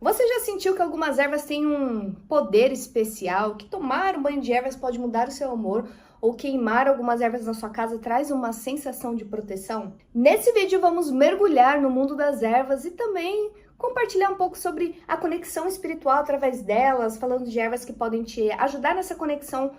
Você já sentiu que algumas ervas têm um poder especial, que tomar um banho de ervas pode mudar o seu humor, ou queimar algumas ervas na sua casa traz uma sensação de proteção? Nesse vídeo vamos mergulhar no mundo das ervas e também compartilhar um pouco sobre a conexão espiritual através delas, falando de ervas que podem te ajudar nessa conexão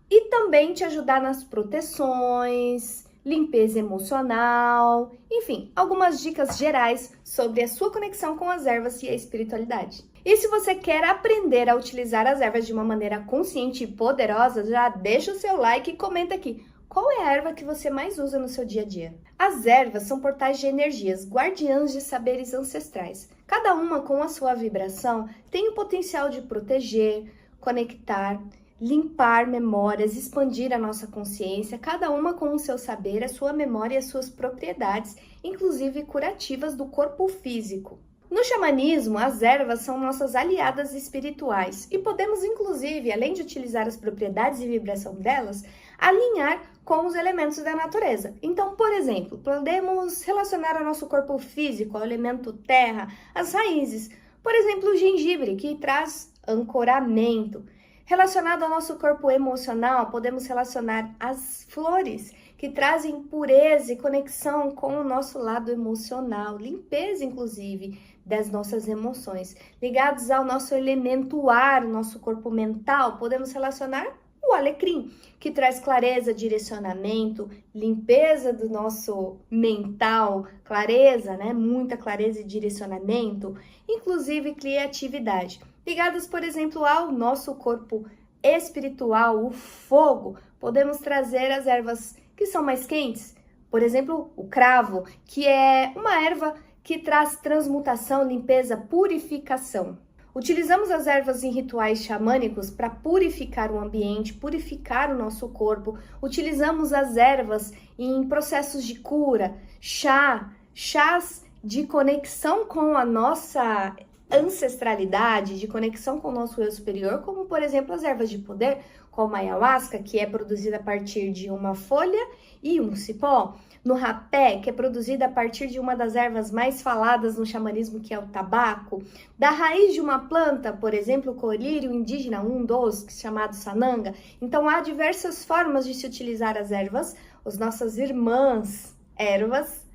e também te ajudar nas proteções, limpeza emocional, enfim, algumas dicas gerais sobre a sua conexão com as ervas e a espiritualidade. E se você quer aprender a utilizar as ervas de uma maneira consciente e poderosa, já deixa o seu like e comenta aqui. Qual é a erva que você mais usa no seu dia a dia? As ervas são portais de energias, guardiãs de saberes ancestrais. Cada uma com a sua vibração tem o potencial de proteger, conectar, limpar memórias, expandir a nossa consciência, cada uma com o seu saber, a sua memória e as suas propriedades, inclusive curativas do corpo físico. No xamanismo, as ervas são nossas aliadas espirituais e podemos, inclusive, além de utilizar as propriedades e vibração delas, alinhar com os elementos da natureza. Então, por exemplo, podemos relacionar o nosso corpo físico ao elemento terra, as raízes, por exemplo, o gengibre, que traz ancoramento. Relacionado ao nosso corpo emocional, podemos relacionar as flores, que trazem pureza e conexão com o nosso lado emocional, limpeza, inclusive, das nossas emoções. Ligados ao nosso elemento ar, nosso corpo mental, podemos relacionar o alecrim, que traz clareza, direcionamento, limpeza do nosso mental, clareza, né? Muita clareza e direcionamento, inclusive criatividade. Ligadas, por exemplo, ao nosso corpo espiritual, o fogo, podemos trazer as ervas que são mais quentes, por exemplo, o cravo, que é uma erva que traz transmutação, limpeza, purificação. Utilizamos as ervas em rituais xamânicos para purificar o ambiente, purificar o nosso corpo. Utilizamos as ervas em processos de cura, chás de conexão com a nossa ancestralidade, de conexão com o nosso eu superior, como por exemplo as ervas de poder, como a ayahuasca, que é produzida a partir de uma folha e um cipó, no rapé, que é produzida a partir de uma das ervas mais faladas no xamanismo, que é o tabaco, da raiz de uma planta, por exemplo, o colírio indígena, um dos, chamado sananga. Então há diversas formas de se utilizar as ervas, as nossas irmãs ervas,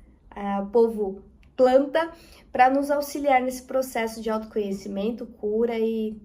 o povo planta, para nos auxiliar nesse processo de autoconhecimento, cura e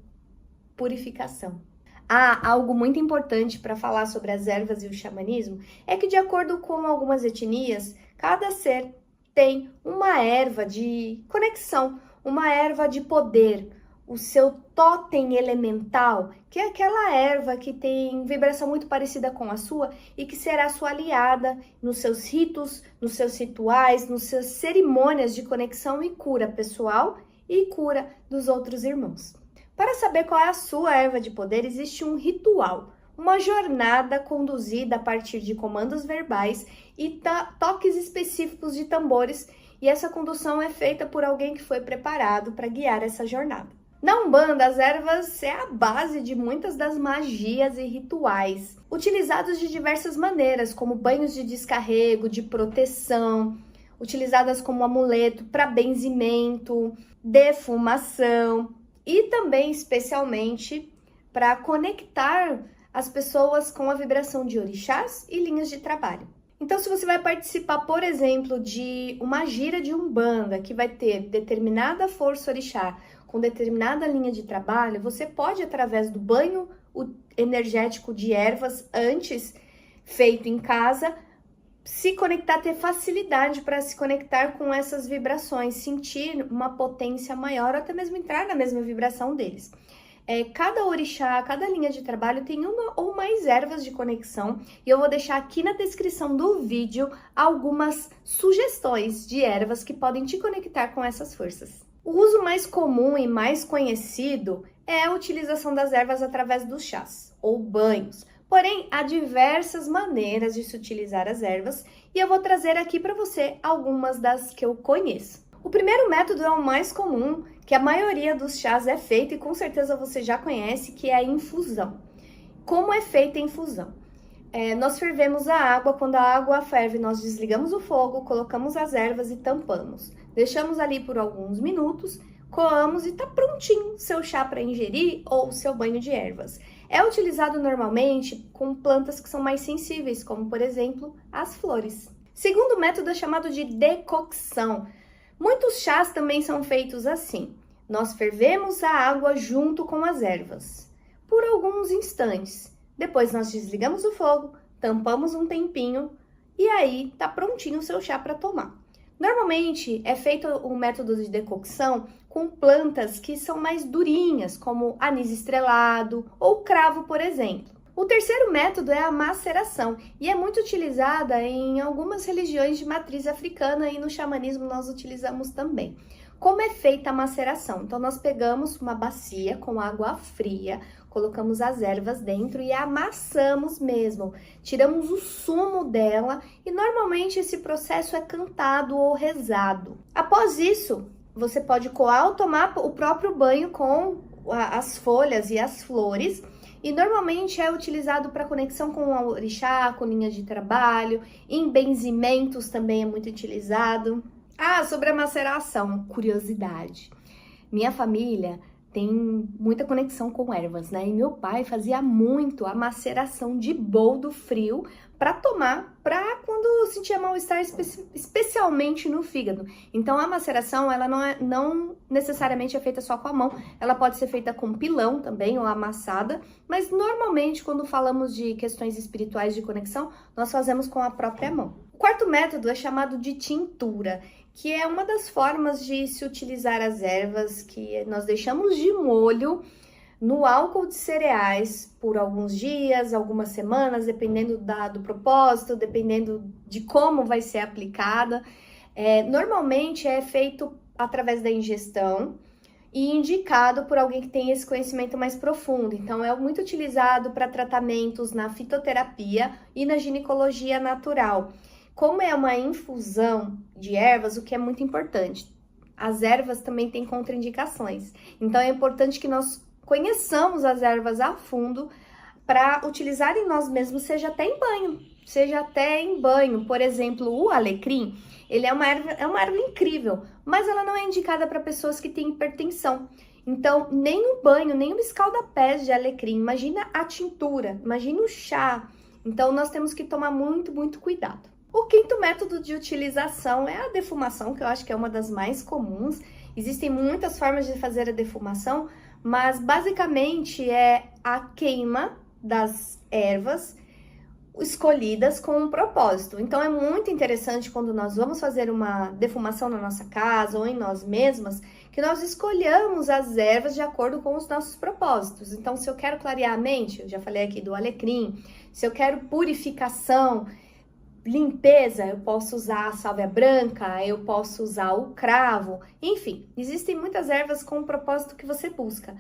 purificação. Há algo muito importante para falar sobre as ervas e o xamanismo, é que de acordo com algumas etnias, cada ser tem uma erva de conexão, uma erva de poder, o seu totem elemental, que é aquela erva que tem vibração muito parecida com a sua e que será sua aliada nos seus ritos, nos seus rituais, nas suas cerimônias de conexão e cura pessoal e cura dos outros irmãos. Para saber qual é a sua erva de poder, existe um ritual, uma jornada conduzida a partir de comandos verbais e toques específicos de tambores, e essa condução é feita por alguém que foi preparado para guiar essa jornada. Na Umbanda, as ervas é a base de muitas das magias e rituais, utilizados de diversas maneiras, como banhos de descarrego, de proteção, utilizadas como amuleto para benzimento, defumação e também, especialmente, para conectar as pessoas com a vibração de orixás e linhas de trabalho. Então, se você vai participar, por exemplo, de uma gira de Umbanda, que vai ter determinada força orixá, com determinada linha de trabalho, você pode, através do banho energético de ervas antes feito em casa, se conectar, ter facilidade para se conectar com essas vibrações, sentir uma potência maior ou até mesmo entrar na mesma vibração deles. Cada orixá, cada linha de trabalho tem uma ou mais ervas de conexão e eu vou deixar aqui na descrição do vídeo algumas sugestões de ervas que podem te conectar com essas forças. O uso mais comum e mais conhecido é a utilização das ervas através dos chás ou banhos. Porém, há diversas maneiras de se utilizar as ervas e eu vou trazer aqui para você algumas das que eu conheço. O primeiro método é o mais comum, que a maioria dos chás é feito e com certeza você já conhece, que é a infusão. Como é feita a infusão? Nós fervemos a água, quando a água ferve, nós desligamos o fogo, colocamos as ervas e tampamos. Deixamos ali por alguns minutos. coamos e tá prontinho seu chá para ingerir ou seu banho de ervas. É utilizado normalmente com plantas que são mais sensíveis, como por exemplo as flores. Segundo método é chamado de decocção. Muitos chás também são feitos assim. Nós fervemos a água junto com as ervas por alguns instantes. Depois nós desligamos o fogo, tampamos um tempinho e aí tá prontinho o seu chá para tomar. Normalmente é feito o método de decocção com plantas que são mais durinhas, como anis estrelado ou cravo, por exemplo. O terceiro método é a maceração e é muito utilizada em algumas religiões de matriz africana e no xamanismo nós utilizamos também. Como é feita a maceração? Então nós pegamos uma bacia com água fria, colocamos as ervas dentro e amassamos mesmo. Tiramos o sumo dela e normalmente esse processo é cantado ou rezado. Após isso, você pode coar ou tomar o próprio banho com as folhas e as flores. E normalmente é utilizado para conexão com o orixá, com linhas de trabalho, em benzimentos também é muito utilizado. Sobre a maceração, curiosidade. Minha família tem muita conexão com ervas, né? E meu pai fazia muito a maceração de boldo frio para tomar, para quando sentia mal-estar, especialmente no fígado. Então a maceração, ela não necessariamente é feita só com a mão, ela pode ser feita com pilão também, ou amassada, mas normalmente quando falamos de questões espirituais de conexão, nós fazemos com a própria mão. O quarto método é chamado de tintura, que é uma das formas de se utilizar as ervas que nós deixamos de molho no álcool de cereais por alguns dias, algumas semanas, dependendo do propósito, dependendo de como vai ser aplicada. Normalmente é feito através da ingestão e indicado por alguém que tem esse conhecimento mais profundo. Então, é muito utilizado para tratamentos na fitoterapia e na ginecologia natural. Como é uma infusão de ervas, o que é muito importante, as ervas também têm contraindicações. Então, é importante que nós conheçamos as ervas a fundo para utilizar em nós mesmos, seja até em banho. Por exemplo, o alecrim, ele é uma erva incrível, mas ela não é indicada para pessoas que têm hipertensão. Então, nem no banho, nem no escalda-pés de alecrim. Imagina a tintura, imagina o chá. Então, nós temos que tomar muito, muito cuidado. O quinto método de utilização é a defumação, que eu acho que é uma das mais comuns. Existem muitas formas de fazer a defumação, mas basicamente é a queima das ervas escolhidas com um propósito. Então é muito interessante quando nós vamos fazer uma defumação na nossa casa ou em nós mesmas, que nós escolhamos as ervas de acordo com os nossos propósitos. Então, se eu quero clarear a mente, eu já falei aqui do alecrim, se eu quero purificação, limpeza, eu posso usar a sálvia branca, eu posso usar o cravo, enfim, existem muitas ervas com o propósito que você busca.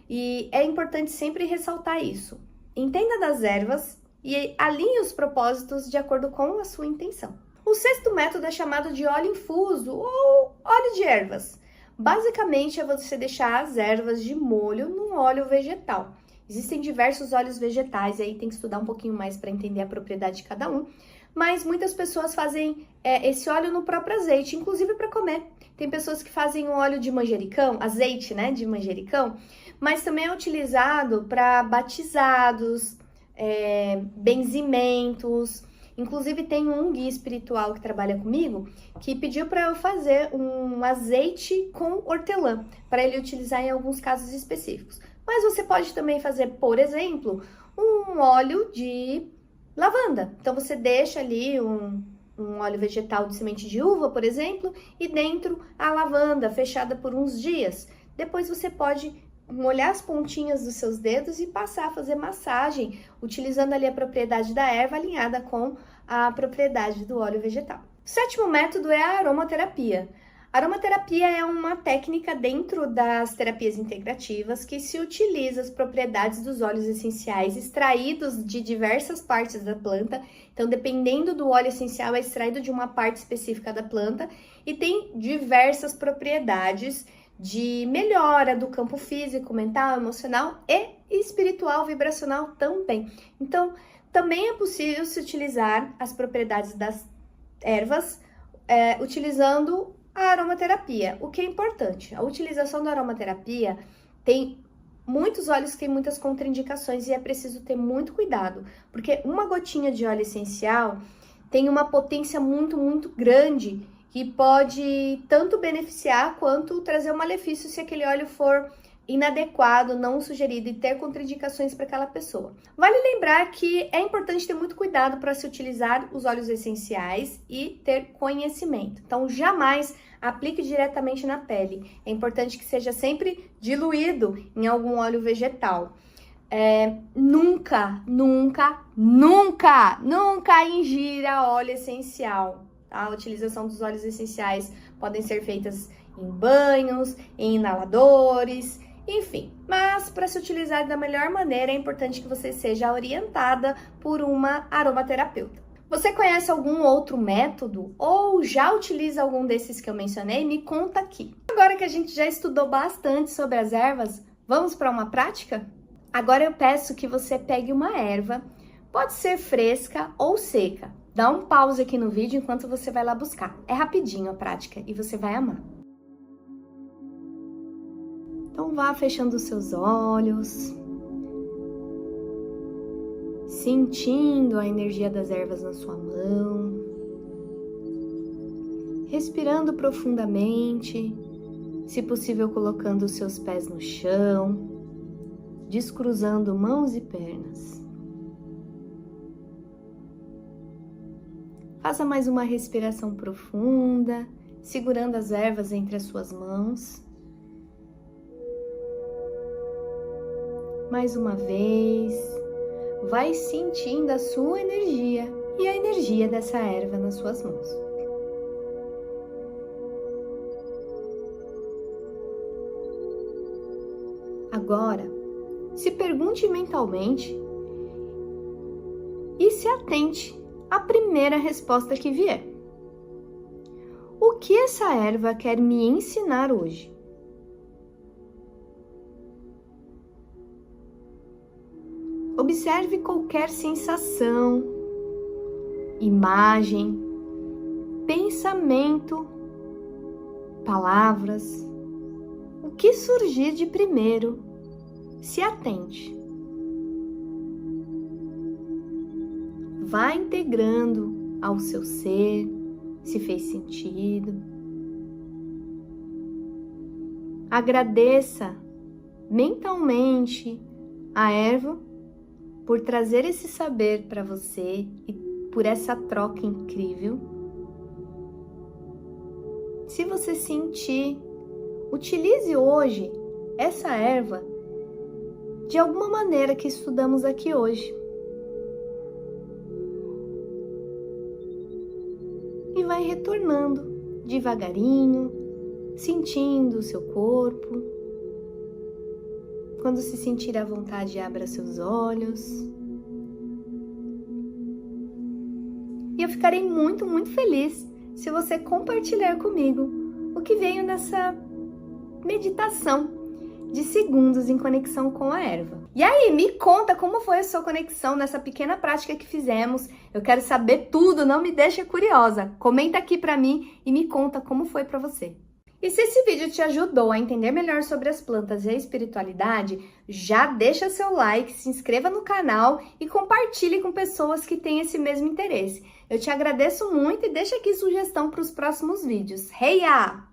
E é importante sempre ressaltar isso. Entenda das ervas e alinhe os propósitos de acordo com a sua intenção. O sexto método é chamado de óleo infuso ou óleo de ervas. Basicamente é você deixar as ervas de molho num óleo vegetal. Existem diversos óleos vegetais, aí tem que estudar um pouquinho mais para entender a propriedade de cada um. Mas muitas pessoas fazem esse óleo no próprio azeite, inclusive para comer. Tem pessoas que fazem o óleo de manjericão, azeite, né, de manjericão, mas também é utilizado para batizados, benzimentos. Inclusive tem um guia espiritual que trabalha comigo que pediu para eu fazer um azeite com hortelã, para ele utilizar em alguns casos específicos. Mas você pode também fazer, por exemplo, um óleo de lavanda. Então, você deixa ali um óleo vegetal de semente de uva, por exemplo, e dentro a lavanda fechada por uns dias. Depois você pode molhar as pontinhas dos seus dedos e passar a fazer massagem, utilizando ali a propriedade da erva alinhada com a propriedade do óleo vegetal. O sétimo método é a aromaterapia. A aromaterapia é uma técnica dentro das terapias integrativas que se utiliza as propriedades dos óleos essenciais extraídos de diversas partes da planta. Então, dependendo do óleo essencial, é extraído de uma parte específica da planta e tem diversas propriedades de melhora do campo físico, mental, emocional e espiritual, vibracional também. Então, também é possível se utilizar as propriedades das ervas utilizando a aromaterapia. O que é importante? A utilização da aromaterapia tem muitos óleos que têm muitas contraindicações e é preciso ter muito cuidado, porque uma gotinha de óleo essencial tem uma potência muito grande que pode tanto beneficiar quanto trazer um malefício se aquele óleo for inadequado, não sugerido e ter contraindicações para aquela pessoa. Vale lembrar que é importante ter muito cuidado para se utilizar os óleos essenciais e ter conhecimento. Então, jamais aplique diretamente na pele. É importante que seja sempre diluído em algum óleo vegetal. Nunca ingira óleo essencial. A utilização dos óleos essenciais podem ser feitas em banhos, em inaladores, enfim. Mas para se utilizar da melhor maneira, é importante que você seja orientada por uma aromaterapeuta. Você conhece algum outro método ou já utiliza algum desses que eu mencionei? Me conta aqui. Agora que a gente já estudou bastante sobre as ervas, vamos para uma prática? Agora eu peço que você pegue uma erva, pode ser fresca ou seca. Dá um pause aqui no vídeo enquanto você vai lá buscar. É rapidinho a prática e você vai amar. Então vá fechando os seus olhos, sentindo a energia das ervas na sua mão, respirando profundamente, se possível colocando os seus pés no chão, descruzando mãos e pernas. Faça mais uma respiração profunda, segurando as ervas entre as suas mãos. Mais uma vez, vai sentindo a sua energia e a energia dessa erva nas suas mãos. Agora, se pergunte mentalmente e se atente à primeira resposta que vier. O que essa erva quer me ensinar hoje? Observe qualquer sensação, imagem, pensamento, palavras, o que surgir de primeiro, se atente. Vá integrando ao seu ser, se fez sentido. Agradeça mentalmente a erva por trazer esse saber para você e por essa troca incrível. Se você sentir, utilize hoje essa erva de alguma maneira que estudamos aqui hoje. E vai retornando devagarinho, sentindo o seu corpo. Quando se sentir à vontade, abra seus olhos. E eu ficarei muito feliz se você compartilhar comigo o que veio nessa meditação de segundos em conexão com a erva. E aí, me conta como foi a sua conexão nessa pequena prática que fizemos. Eu quero saber tudo, não me deixe curiosa. Comenta aqui pra mim e me conta como foi pra você. E se esse vídeo te ajudou a entender melhor sobre as plantas e a espiritualidade, já deixa seu like, se inscreva no canal e compartilhe com pessoas que têm esse mesmo interesse. Eu te agradeço muito e deixa aqui sugestão para os próximos vídeos. Heia!